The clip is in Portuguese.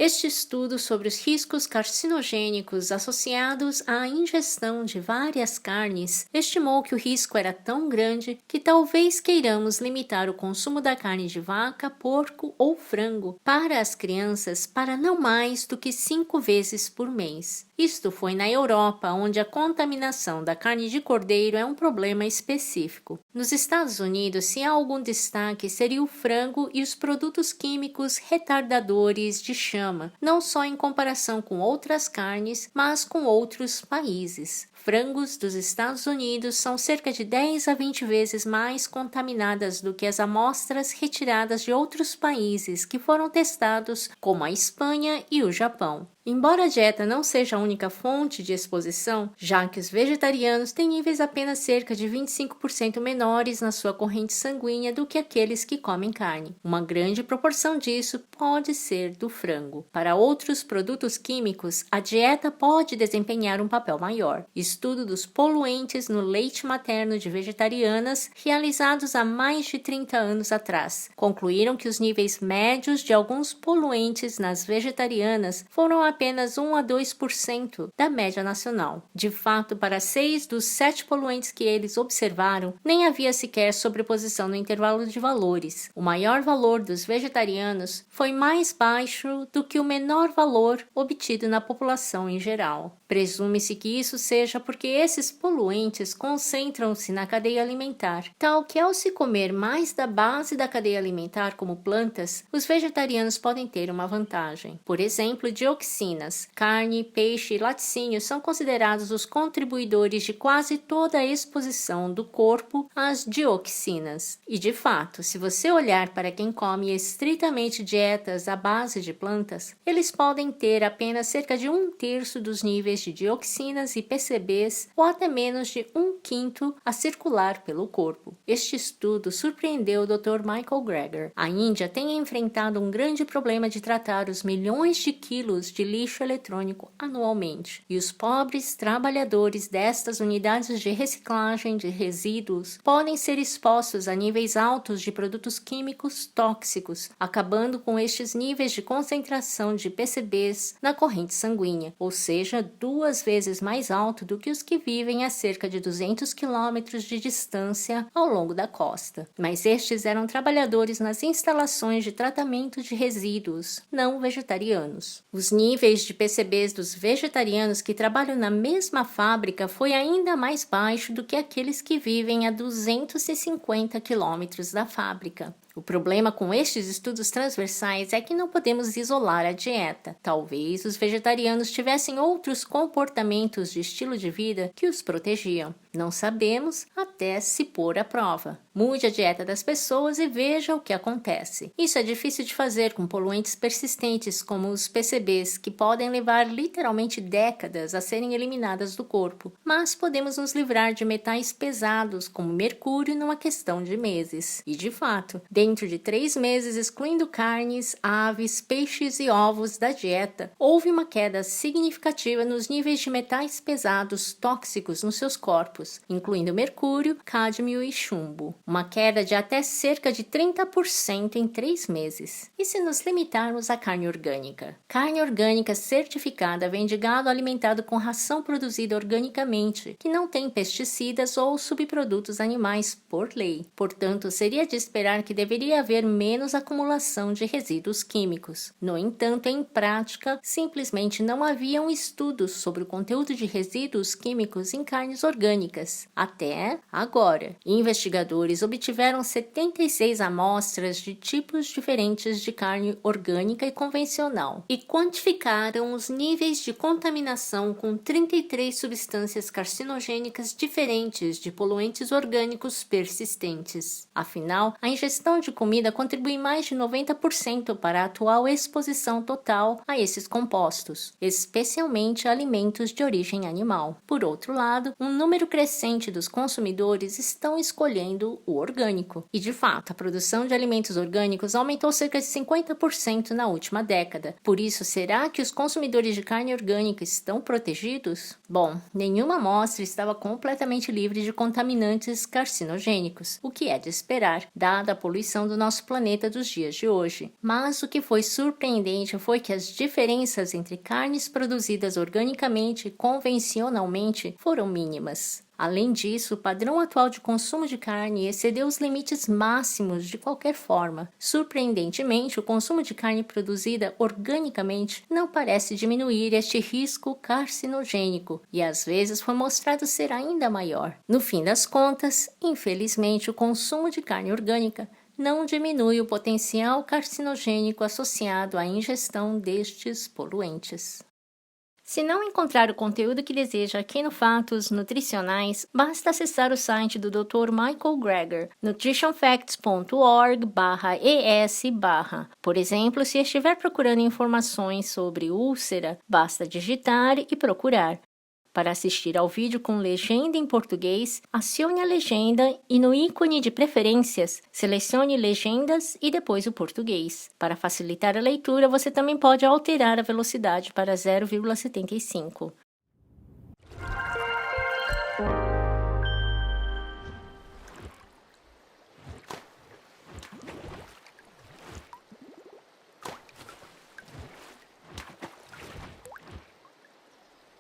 Este estudo sobre os riscos carcinogênicos associados à ingestão de várias carnes estimou que o risco era tão grande que talvez queiramos limitar o consumo da carne de vaca, porco ou frango para as crianças para não mais do que 5 vezes por mês. Isto foi na Europa, onde a contaminação da carne de cordeiro é um problema específico. Nos Estados Unidos, se há algum destaque, seria o frango e os produtos químicos retardadores de chama, não só em comparação com outras carnes, mas com outros países. Frangos dos Estados Unidos são cerca de 10 a 20 vezes mais contaminadas do que as amostras retiradas de outros países que foram testados, como a Espanha e o Japão. Embora a dieta não seja a única fonte de exposição, já que os vegetarianos têm níveis apenas cerca de 25% menores na sua corrente sanguínea do que aqueles que comem carne. Uma grande proporção disso pode ser do frango. Para outros produtos químicos, a dieta pode desempenhar um papel maior. Estudo dos poluentes no leite materno de vegetarianas, realizados há mais de 30 anos atrás, concluíram que os níveis médios de alguns poluentes nas vegetarianas foram apenas 1 a 2% da média nacional. De fato, para 6 dos 7 poluentes que eles observaram, nem havia sequer sobreposição no intervalo de valores. O maior valor dos vegetarianos foi mais baixo do que o menor valor obtido na população em geral. Presume-se que isso seja porque esses poluentes concentram-se na cadeia alimentar, tal que ao se comer mais da base da cadeia alimentar como plantas, os vegetarianos podem ter uma vantagem. Por exemplo, dioxinas, carne, peixe e laticínios são considerados os contribuidores de quase toda a exposição do corpo às dioxinas. E de fato, se você olhar para quem come estritamente dietas à base de plantas, eles podem ter apenas cerca de 1/3 dos níveis de dioxinas e PCBs ou até menos de 1/5 a circular pelo corpo. Este estudo surpreendeu o Dr. Michael Greger. A Índia tem enfrentado um grande problema de tratar os milhões de quilos de lixo eletrônico anualmente, e os pobres trabalhadores destas unidades de reciclagem de resíduos podem ser expostos a níveis altos de produtos químicos tóxicos, acabando com estes níveis de concentração de PCBs na corrente sanguínea, ou seja, 2 vezes mais alto do que os que vivem a cerca de 200 quilômetros de distância ao longo da costa. Mas estes eram trabalhadores nas instalações de tratamento de resíduos, não vegetarianos. Os níveis de PCBs dos vegetarianos que trabalham na mesma fábrica foi ainda mais baixo do que aqueles que vivem a 250 quilômetros da fábrica. O problema com estes estudos transversais é que não podemos isolar a dieta. Talvez os vegetarianos tivessem outros comportamentos de estilo de vida que os protegiam. Não sabemos até se pôr à prova. Mude a dieta das pessoas e veja o que acontece. Isso é difícil de fazer com poluentes persistentes como os PCBs, que podem levar literalmente décadas a serem eliminadas do corpo, mas podemos nos livrar de metais pesados como mercúrio numa questão de meses. E de fato, dentro de 3 meses, excluindo carnes, aves, peixes e ovos da dieta, houve uma queda significativa nos níveis de metais pesados tóxicos nos seus corpos, incluindo mercúrio, cádmio e chumbo. Uma queda de até cerca de 30% em 3 meses. E se nos limitarmos à carne orgânica? Carne orgânica certificada vem de gado alimentado com ração produzida organicamente, que não tem pesticidas ou subprodutos animais por lei. Portanto, seria de esperar que deveria haver menos acumulação de resíduos químicos. No entanto, em prática, simplesmente não haviam estudos sobre o conteúdo de resíduos químicos em carnes orgânicas. Até agora, investigadores obtiveram 76 amostras de tipos diferentes de carne orgânica e convencional e quantificaram os níveis de contaminação com 33 substâncias carcinogênicas diferentes de poluentes orgânicos persistentes. Afinal, a ingestão de comida contribui mais de 90% para a atual exposição total a esses compostos, especialmente alimentos de origem animal. Por outro lado, um número crescente crescente dos consumidores estão escolhendo o orgânico. E, de fato, a produção de alimentos orgânicos aumentou cerca de 50% na última década. Por isso, será que os consumidores de carne orgânica estão protegidos? Bom, nenhuma amostra estava completamente livre de contaminantes carcinogênicos, o que é de esperar, dada a poluição do nosso planeta dos dias de hoje. Mas o que foi surpreendente foi que as diferenças entre carnes produzidas organicamente e convencionalmente foram mínimas. Além disso, o padrão atual de consumo de carne excedeu os limites máximos de qualquer forma. Surpreendentemente, o consumo de carne produzida organicamente não parece diminuir este risco carcinogênico e às vezes foi mostrado ser ainda maior. No fim das contas, infelizmente, o consumo de carne orgânica não diminui o potencial carcinogênico associado à ingestão destes poluentes. Se não encontrar o conteúdo que deseja aqui no Fatos Nutricionais, basta acessar o site do Dr. Michael Greger, nutritionfacts.org/es/. Por exemplo, se estiver procurando informações sobre úlcera, basta digitar e procurar. Para assistir ao vídeo com legenda em português, acione a legenda e no ícone de preferências, selecione legendas e depois o português. Para facilitar a leitura, você também pode alterar a velocidade para 0,75.